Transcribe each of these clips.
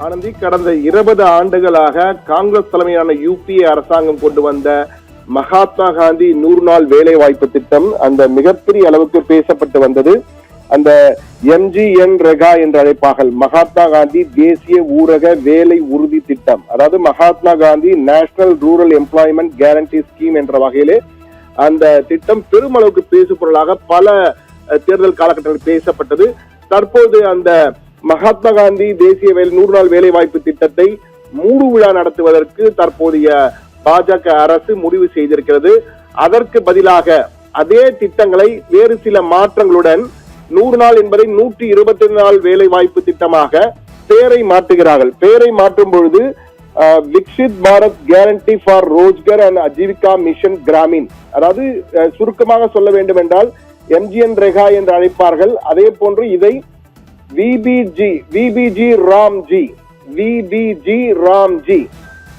ஆனந்தி, கடந்த 20 ஆண்டுகளாக காங்கிரஸ் தலைமையிலான யூபிஏ அரசாங்கம் கொண்டு வந்த மகாத்மா காந்தி 100 நாள் வேலை வாய்ப்பு திட்டம் அந்த மிகப்பெரிய அளவுக்கு பேசப்பட்டு வந்தது. அந்த MGNREGA என்று அழைப்பார்கள், மகாத்மா காந்தி தேசிய ஊரக வேலை உறுதி திட்டம். அதாவது Mahatma Gandhi national rural employment guarantee scheme என்ற வகையிலே அந்த திட்டம் பெருமளவுக்கு பேசுபொருளாக பல தேர்தல் காலகட்டத்தில் பேசப்பட்டது. தற்போது அந்த மகாத்மா காந்தி தேசிய 100 நாள் வேலை வாய்ப்பு திட்டத்தை மூடு விழா நடத்துவதற்கு தற்போதைய பாஜக அரசு முடிவு செய்திருக்கிறது. அதற்கு பதிலாக அதே திட்டங்களை வேறு சில மாற்றங்களுடன் 100 நாள் என்பதை 120 நாள் வேலை வாய்ப்பு திட்டமாக பெயரை மாற்றுகிறார்கள். பெயரை மாற்றும் பொழுது Viksit Bharat guarantee for Rozgar and Ajeevika mission Gramin, அதாவது சுருக்கமாக சொல்ல வேண்டும் என்றால் MGNREGA என்று அழைப்பார்கள். அதே போன்று இதை VBG Ramji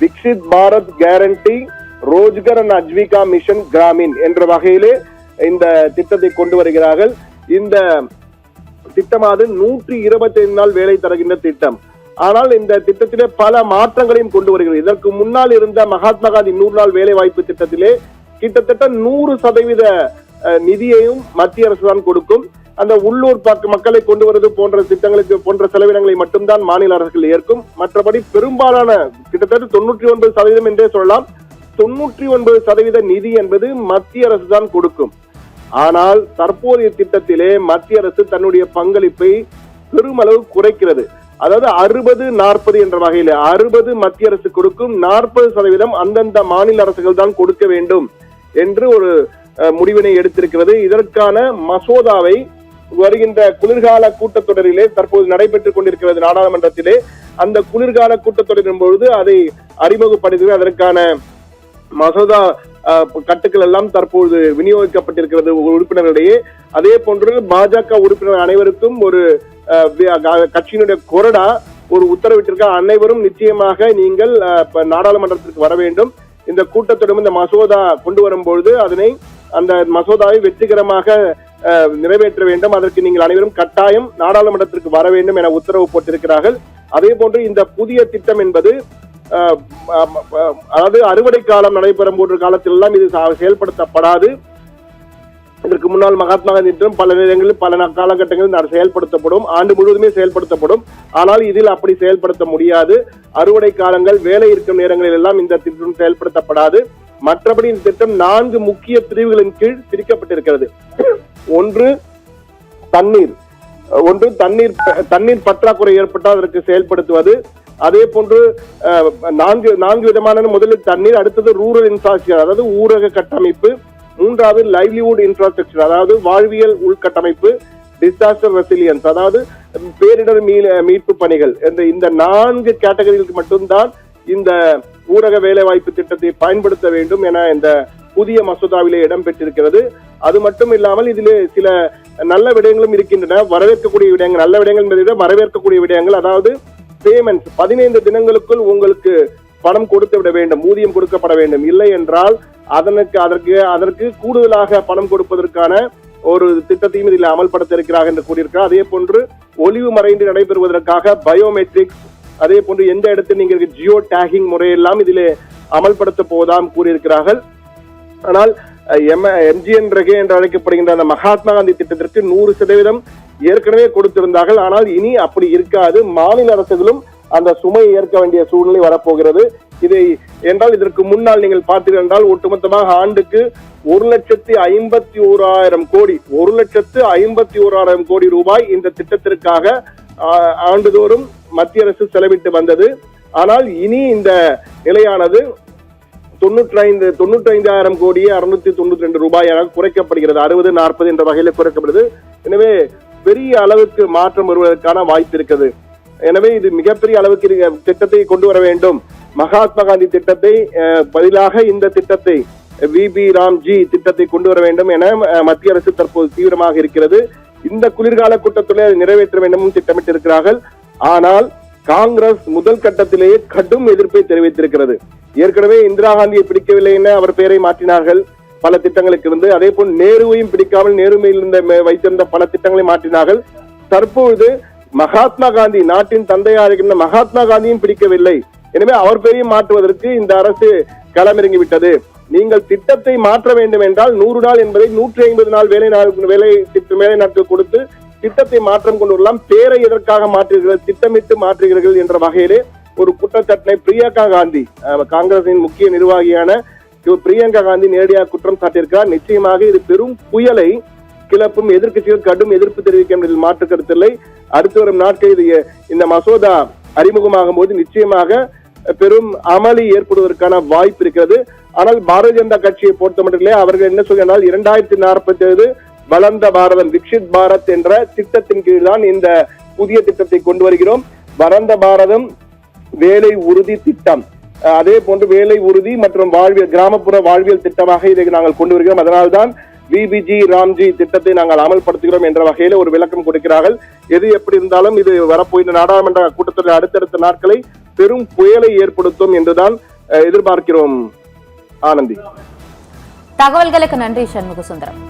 Viksit Bharat guarantee Rozgar and Ajeevika mission Gramin என்ற வகையிலே இந்த திட்டத்தை கொண்டு வருகிறார்கள். இந்த திட்டமானது 125 நாள் வேலை தருகின்ற திட்டம். ஆனால் இந்த திட்டத்திலே பல மாற்றங்களையும் கொண்டு வருகிறது. இதற்கு முன்னால் இருந்த மகாத்மா காந்தி 100 நாள் வேலை வாய்ப்பு திட்டத்திலே கிட்டத்தட்ட 100% நிதியையும் மத்திய அரசு தான் கொடுக்கும். அந்த உள்ளூர் மக்களை கொண்டு வருவது போன்ற திட்டங்களுக்கு போன்ற செலவினங்களை மட்டும்தான் மாநில அரசுகள் ஏற்கும். மற்றபடி பெரும்பாலான கிட்டத்தட்ட 99% என்றே சொல்லலாம், 99% நிதி என்பது மத்திய அரசு தான் கொடுக்கும். ஆனால் தற்போதைய திட்டத்திலே மத்திய அரசு தன்னுடைய பங்களிப்பை பெருமளவு குறைக்கிறது. அதாவது 60-40 என்ற வகையில 60 மத்திய அரசு கொடுக்கும், 40% அந்தந்த மாநில அரசுகள் தான் கொடுக்க வேண்டும் என்று ஒரு முடிவினை எடுத்திருக்கிறது. இதற்கான மசோதாவை வருகின்ற குளிர்கால கூட்டத்தொடரிலே தற்போது நடைபெற்றுக் கொண்டிருக்கிறது நாடாளுமன்றத்திலே. அந்த குளிர்கால கூட்டத்தொடரின் பொழுது அதை அறிமுகப்படுத்தி அதற்கான மசோதா கட்டுக்கள் எல்லாம் தற்போது விநியோகிக்கப்பட்டிருக்கிறது உறுப்பினர்களிடையே. அதே போன்று பாஜக உறுப்பினர் அனைவருக்கும் ஒரு கட்சியினுடைய கொறடா ஒரு உத்தரவிட்டிருக்க, அனைவரும் நிச்சயமாக நீங்கள் நாடாளுமன்றத்திற்கு வர வேண்டும். இந்த கூட்டத்தொடர் இந்த மசோதா கொண்டு வரும்பொழுது அந்த மசோதாவை வெற்றிகரமாக நிறைவேற்ற வேண்டும், அதற்கு நீங்கள் அனைவரும் கட்டாயம் நாடாளுமன்றத்திற்கு வர வேண்டும் என உத்தரவு போட்டிருக்கிறார்கள். அதே போன்று இந்த புதிய திட்டம் என்பது அதாவது அறுவடை காலம் நடைபெறும் போன்ற காலத்தில் எல்லாம் இது செயல்படுத்தப்படாது. இதற்கு முன்னால் மகாத்மா காந்தி திட்டம் பல நேரங்களில் பல காலகட்டங்களில் செயல்படுத்தப்படும், ஆண்டு முழுவதுமே செயல்படுத்தப்படும். ஆனால் இதில் அப்படி செயல்படுத்த முடியாது. அறுவடை காலங்கள், வேலை இருக்கும் நேரங்களில் எல்லாம் இந்த திட்டம் செயல்படுத்தப்படாது. மற்றபடி இந்த திட்டம் 4 முக்கிய பிரிவுகளின் கீழ் பிரிக்கப்பட்டிருக்கிறது. ஒன்று தண்ணீர் பற்றாக்குறை ஏற்பட்டால் அதற்கு செயல்படுத்துவது. அதே போன்று 4 விதமான, முதலில் தண்ணீர், அடுத்தது ரூரல் இன்ஃப்ராஸ்ட்ரக்சர் அதாவது ஊரக கட்டமைப்பு, மூன்றாவது லைவ்லிஹுட் இன்ஃப்ராஸ்ட்ரக்சர் அதாவது வாழ்வியல் உள்கட்டமைப்பு, டிசாஸ்டர் ரெசிலியன்ஸ் அதாவது பேரிடர் மீட்பு பணிகள். இந்த 4 கேட்டகரிகளுக்கு மட்டும்தான் இந்த ஊரக வேலை வாய்ப்பு திட்டத்தை பயன்படுத்த வேண்டும் என இந்த புதிய மசோதாவிலே இடம்பெற்றிருக்கிறது. அது மட்டும் இல்லாமல் இதிலே சில நல்ல விடயங்களும் இருக்கின்றன, வரவேற்கக்கூடிய விடயங்கள். நல்ல விடயங்கள் என்பதை விட வரவேற்கக்கூடிய விடயங்கள், அதாவது பேமெண்ட்ஸ் 15 தினங்களுக்குள் உங்களுக்கு பணம் கொடுத்து விட வேண்டும், ஊதியம் கொடுக்கப்பட வேண்டும். இல்லை என்றால் அதற்கு கூடுதலாக பணம் கொடுப்பதற்கான ஒரு திட்டத்தையும் இதில் அமல்படுத்த இருக்கிறார்கள் என்று கூறியிருக்கிறார். அதே போன்று ஒளிவு மறைந்து நடைபெறுவதற்காக பயோமெட்ரிக்ஸ், அதே போன்று எந்த இடத்தில் நீங்கள் ஜியோ டேகிங் முறையெல்லாம் இதிலே அமல்படுத்த போவதாம் கூறியிருக்கிறார்கள். ஆனால் MGNREGA என்று அழைக்கப்படுகின்ற அந்த மகாத்மா காந்தி திட்டத்திற்கு 100% ஏற்கனவே கொடுத்திருந்தார்கள். ஆனால் இனி அப்படி இருக்காது, மாநில அரசுகளும் அந்த சுமையை ஏற்க வேண்டிய சூழ்நிலை வரப்போகிறது. இதை என்றால் இதற்கு முன்னால் நீங்கள் பார்த்தீர்கள் என்றால் ஒட்டுமொத்தமாக ஆண்டுக்கு 1,51,000 கோடி 1,51,000 கோடி ரூபாய் இந்த திட்டத்திற்காக ஆண்டுதோறும் மத்திய அரசு செலவிட்டு வந்தது. ஆனால் இனி இந்த நிலையானது 95,000 கோடியே 692 ரூபாயாக குறைக்கப்படுகிறது. 60-40 என்ற வகையில் குறைக்கப்படுது. எனவே பெரிய அளவுக்கு மாற்றம் வருவதற்கான வாய்ப்பு இருக்கிறது. எனவே இது மிகப்பெரிய அளவுக்கு திட்டத்தை கொண்டு வர வேண்டும். மகாத்மா காந்தி திட்டத்தை பதிலாக இந்த திட்டத்தை VB ராம்ஜி திட்டத்தை கொண்டு வர வேண்டும் என மத்திய அரசு தற்போது தீவிரமாக இருக்கிறது. இந்த குளிர்கால கூட்டத்திலே நிறைவேற்ற வேண்டும் திட்டமிட்டிருக்கிறார்கள். ஆனால் காங்கிரஸ் முதல் கட்டத்திலேயே கடும் எதிர்ப்பை தெரிவித்திருக்கிறது. ஏற்கனவே இந்திரா காந்தியை பிடிக்கவில்லை என அவர் பெயரை மாற்றினார்கள் பல திட்டங்களுக்கு இருந்து. அதே போல் நேருவையும் பிடிக்காமல் நேருமையில் வைத்திருந்த பல திட்டங்களை மாற்றினார்கள். தற்பொழுது மகாத்மா காந்தி நாட்டின் தந்தையாக இருக்கின்ற மகாத்மா காந்தியும் பிடிக்கவில்லை. எனவே அவர் பெயரையும் மாற்றுவதற்கு இந்த அரசு களமிறங்கி விட்டது. நீங்கள் திட்டத்தை மாற்ற வேண்டும் என்றால் 100 நாள் என்பதை 150 நாள் வேலை நாட்கள் கொடுத்து திட்டத்தை மாற்றம் கொண்டு வரலாம். பேரை எதற்காக மாற்றுகிறீர்கள், திட்டமிட்டு மாற்றுகிறீர்கள் என்ற வகையிலே ஒரு குற்றச்சாட்டை பிரியங்கா காந்தி, காங்கிரசின் முக்கிய நிர்வாகியான பிரியங்கா காந்தி நேரடியாக குற்றம் சாட்டியிருக்கிறார். நிச்சயமாக இது பெரும் புயலை கிளப்பும், எதிர்க்கட்சிகள் கடும் எதிர்ப்பு தெரிவிக்கும் என்பதில் மாற்று கருத்தில்லை. அடுத்து வரும் நாட்களில் இந்த மசோதா அறிமுகமாகும் போது நிச்சயமாக பெரும் அமளி ஏற்படுவதற்கான வாய்ப்பு இருக்கிறது. ஆனால் பாரதிய ஜனதா கட்சியை பொறுத்தமட்டிலே அவர்கள் என்ன சொல்கிறார்கள், 2047 வளர்ந்த பாரதம் விக்ஷித் பாரத் என்ற திட்டத்தின் கீழ் தான் இந்த புதிய திட்டத்தை கொண்டு வருகிறோம். வளர்ந்த பாரதம் வேலை உறுதி திட்டம், அதே போன்று வேலை உறுதி மற்றும் வாழ்வியல் கிராமப்புற வாழ்வியல் திட்டமாக இதை நாங்கள் கொண்டு வருகிறோம். அதனால்தான் விபிஜி ராம்ஜி திட்டத்தை நாங்கள் அமல்படுத்துகிறோம் என்ற வகையில ஒரு விளக்கம் கொடுக்கிறார்கள். எது எப்படி இருந்தாலும் இது வரப்போகிற நாடாளுமன்ற கூட்டத்தில் அடுத்தடுத்த நாட்களை பெரும் புயலை ஏற்படுத்தும் என்றுதான் எதிர்பார்க்கிறோம். ஆனந்தி, தகவல்களுக்கு நன்றி சண்முக சுந்தரம்.